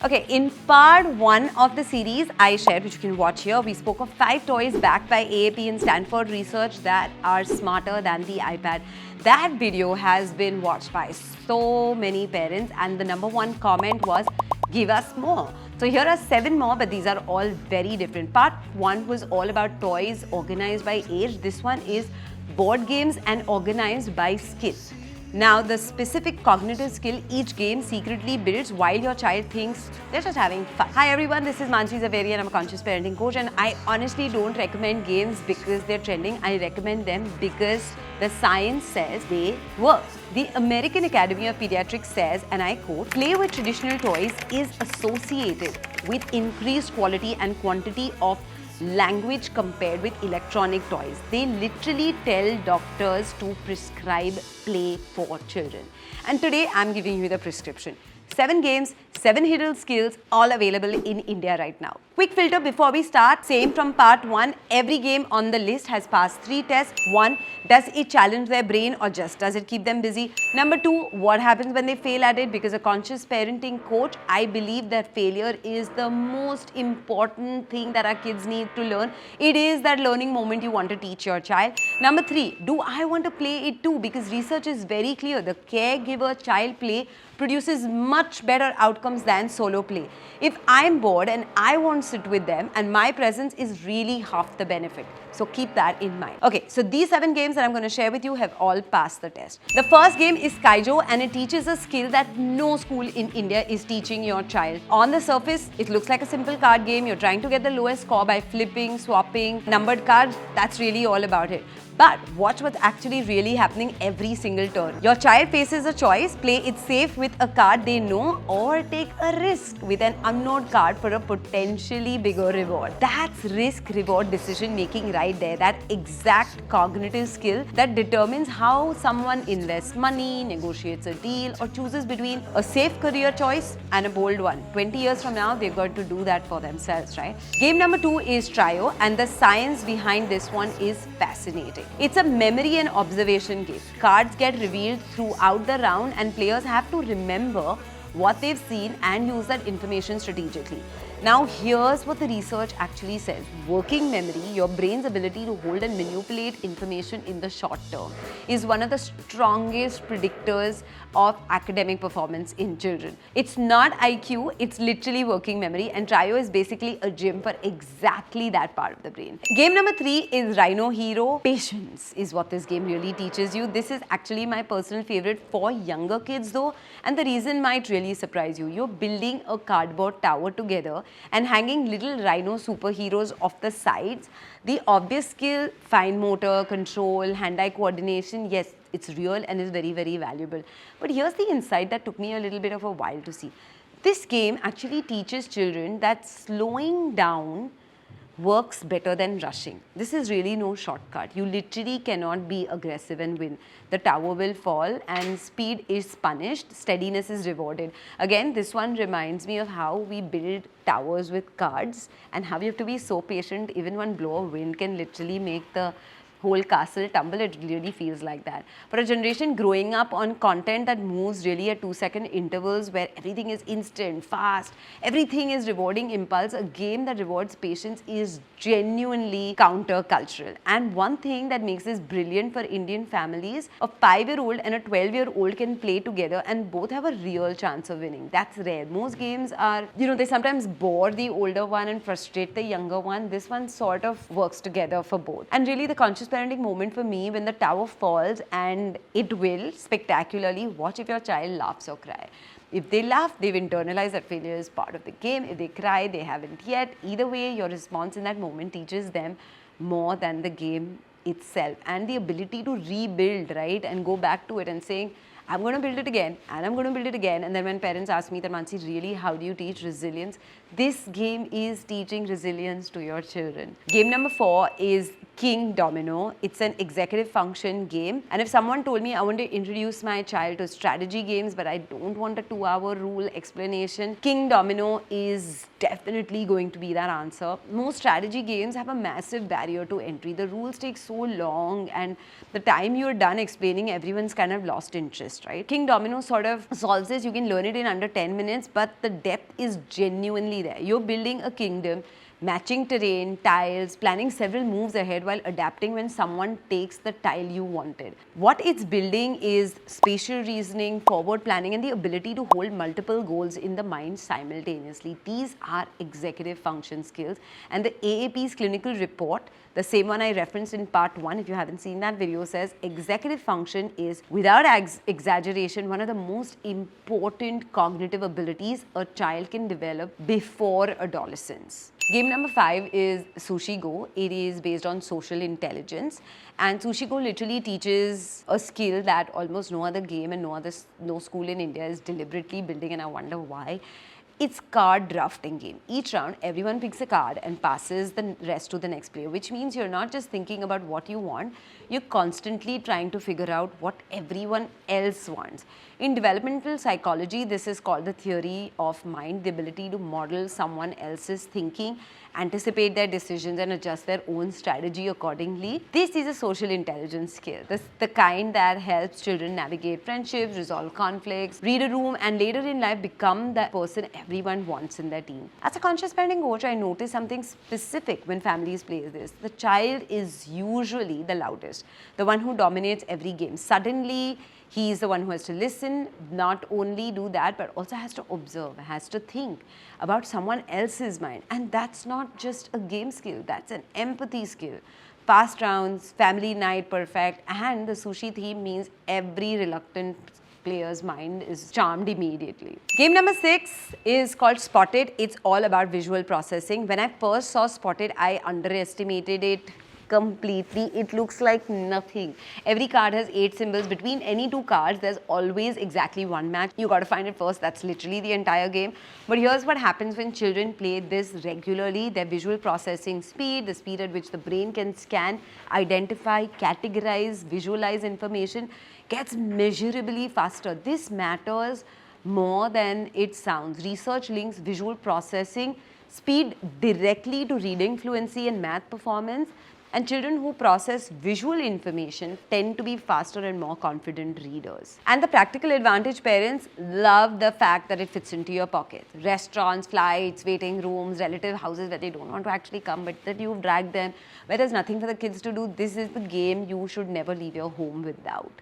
Okay, in part 1 of the series I shared, which you can watch here, we spoke of 5 toys backed by AAP and Stanford research that are smarter than the iPad. That video has been watched by so many parents, and the #1 comment was, give us more. So here are 7 more, but these are all very different. Part 1 was all about toys organized by age. This one is board games and organized by skill. Now, the specific cognitive skill each game secretly builds while your child thinks they're just having fun. Hi everyone, this is Mansi Zaveri and I'm a conscious parenting coach, and I honestly don't recommend games because they're trending. I recommend them because the science says they work. The American Academy of Pediatrics says, and I quote, play with traditional toys is associated with increased quality and quantity of language compared with electronic toys. They literally tell doctors to prescribe play for children. And today I'm giving you the prescription. 7 games, 7 hidden skills, all available in India right now. Quick filter before we start, same from part 1. Every game on the list has passed 3 tests. 1, does it challenge their brain or just does it keep them busy? Number 2, what happens when they fail at it? Because a conscious parenting coach, I believe that failure is the most important thing that our kids need to learn. It is that learning moment you want to teach your child. Number 3, do I want to play it too? Because research is very clear. The caregiver-child play produces much better outcomes than solo play. If I'm bored and I won't sit with them, and my presence is really half the benefit. So keep that in mind. Okay, so these 7 games that I'm going to share with you have all passed the test. The first game is Skyjo, and it teaches a skill that no school in India is teaching your child. On the surface, it looks like a simple card game. You're trying to get the lowest score by flipping, swapping, numbered cards. That's really all about it. But watch what's actually really happening every single turn. Your child faces a choice: play it safe with a card they know, or take a risk with an unknown card for a potentially bigger reward. That's risk-reward decision making right there. That exact cognitive skill that determines how someone invests money, negotiates a deal, or chooses between a safe career choice and a bold one. 20 years from now, they're going to do that for themselves, right? Game number 2 is Trio, and the science behind this one is fascinating. It's a memory and observation game. Cards get revealed throughout the round, and players have to remember what they've seen and use that information strategically. Now, here's what the research actually says. Working memory, your brain's ability to hold and manipulate information in the short term, is one of the strongest predictors of academic performance in children. It's not IQ, it's literally working memory, and Trio is basically a gym for exactly that part of the brain. Game number 3 is Rhino Hero. Patience is what this game really teaches you. This is actually my personal favorite for younger kids though, and the reason might really surprise you. You're building a cardboard tower together and hanging little rhino superheroes off the sides. The obvious skill, fine motor, control, hand-eye coordination, yes, it's real and is very, very valuable. But here's the insight that took me a little bit of a while to see. This game actually teaches children that slowing down works better than rushing. This is really no shortcut. You literally cannot be aggressive and win. The tower will fall and speed is punished, steadiness is rewarded. Again, this one reminds me of how we build towers with cards and how you have to be so patient. Even one blow of wind can literally make the whole castle tumble. It really feels like that. For a generation growing up on content that moves really at 2-second intervals, where everything is instant, fast, everything is rewarding impulse, a game that rewards patience is genuinely counter-cultural. And one thing that makes this brilliant for Indian families, a 5-year-old and a 12-year-old can play together and both have a real chance of winning. That's rare. Most games are, they sometimes bore the older one and frustrate the younger one. This one sort of works together for both. And really the conscious parenting moment for me, when the tower falls, and it will spectacularly, watch if your child laughs or cry. If they laugh, they've internalized that failure is part of the game. If they cry, they haven't yet. Either way, your response in that moment teaches them more than the game itself. And the ability to rebuild, right, and go back to it and saying, I'm going to build it again, and I'm going to build it again. And then when parents ask me that, Mansi, really, how do you teach resilience? This game is teaching resilience to your children. Game number 4 is Kingdomino. It's an executive function game. And if someone told me I want to introduce my child to strategy games, but I don't want a 2-hour rule explanation, Kingdomino is definitely going to be that answer. Most strategy games have a massive barrier to entry. The rules take so long, and the time you're done explaining, everyone's kind of lost interest, right? Kingdomino sort of solves this. You can learn it in under 10 minutes, but the depth is genuinely there. You're building a kingdom, matching terrain, tiles, planning several moves ahead while adapting when someone takes the tile you wanted. What it's building is spatial reasoning, forward planning, and the ability to hold multiple goals in the mind simultaneously. These are executive function skills, and the AAP's clinical report, the same one I referenced in part 1, if you haven't seen that video, says executive function is, without exaggeration, one of the most important cognitive abilities a child can develop before adolescence. Game number 5 is Sushi Go. It is based on social intelligence, and Sushi Go literally teaches a skill that almost no other game and no school in India is deliberately building, and I wonder why. It's card drafting game. Each round, everyone picks a card and passes the rest to the next player, which means you're not just thinking about what you want, you're constantly trying to figure out what everyone else wants. In developmental psychology, this is called the theory of mind, the ability to model someone else's thinking, anticipate their decisions, and adjust their own strategy accordingly. This is a social intelligence skill. This is the kind that helps children navigate friendships, resolve conflicts, read a room, and later in life become the person everyone wants in their team. As a conscious parenting coach, I notice something specific when families play this. The child is usually the loudest, the one who dominates every game. Suddenly, he is the one who has to listen, not only do that, but also has to observe, has to think about someone else's mind. And that's not just a game skill, that's an empathy skill. Fast rounds, family night perfect, and the sushi theme means every reluctant player's mind is charmed immediately. Game number 6 is called Spotted. It's all about visual processing. When I first saw Spotted, I underestimated it completely. It looks like nothing. Every card has 8 symbols. Between any 2 cards, there's always exactly 1 match. You got to find it first. That's literally the entire game. But here's what happens when children play this regularly. Their visual processing speed, the speed at which the brain can scan, identify, categorize, visualize information, gets measurably faster. This matters more than it sounds. Research links visual processing speed directly to reading fluency and math performance. And children who process visual information tend to be faster and more confident readers. And the practical advantage, parents love the fact that it fits into your pocket. Restaurants, flights, waiting rooms, relative houses where they don't want to actually come, but that you've dragged them, where there's nothing for the kids to do. This is the game you should never leave your home without.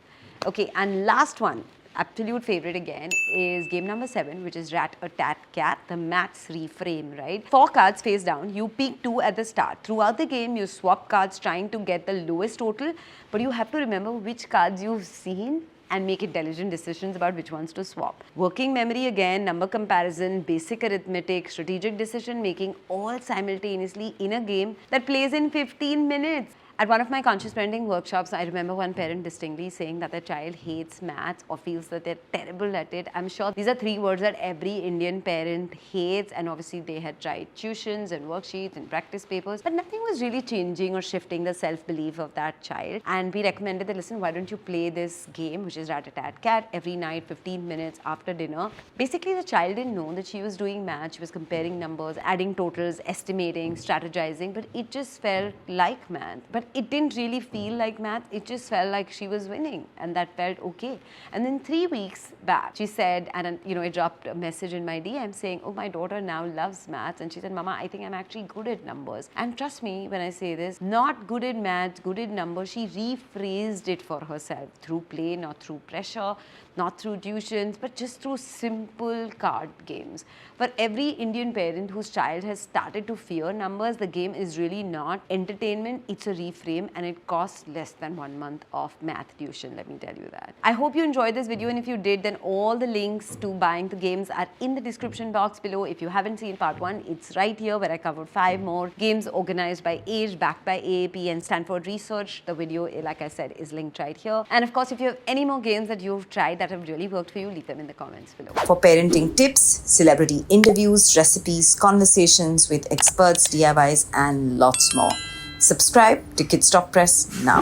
Okay, and last one, absolute favorite again, is game number 7, which is Rat-a-tat Cat, the maths reframe, right? 4 cards face down, you pick 2 at the start. Throughout the game, you swap cards trying to get the lowest total, but you have to remember which cards you've seen and make intelligent decisions about which ones to swap. Working memory again, number comparison, basic arithmetic, strategic decision making, all simultaneously in a game that plays in 15 minutes. At one of my conscious parenting workshops, I remember one parent distinctly saying that their child hates maths or feels that they're terrible at it. I'm sure these are 3 words that every Indian parent hates, and obviously they had tried tuitions and worksheets and practice papers, but nothing was really changing or shifting the self-belief of that child. And we recommended that, listen, why don't you play this game, which is Rat-a-tat Cat, every night, 15 minutes after dinner. Basically, the child didn't know that she was doing math, she was comparing numbers, adding totals, estimating, strategizing, but it just felt like math. But it didn't really feel like math, it just felt like she was winning, and that felt okay. And then 3 weeks back, she said, and I dropped a message in my DM saying, oh, my daughter now loves maths, and she said, Mama, I think I'm actually good at numbers. And trust me when I say this, not good at maths, good at numbers. She rephrased it for herself through play, not through pressure, not through tuitions, but just through simple card games. For every Indian parent whose child has started to fear numbers, the game is really not entertainment, it's a reframe, and it costs less than 1 month of math tuition, let me tell you that. I hope you enjoyed this video, and if you did, then all the links to buying the games are in the description box below. If you haven't seen part 1, it's right here where I covered 5 more games organized by age, backed by AAP and Stanford research. The video, like I said, is linked right here. And of course, if you have any more games that you've tried that have really worked for you, leave them in the comments below. For parenting tips, celebrity interviews, recipes, conversations with experts, DIYs, and lots more, Subscribe to Kids Talk Press now.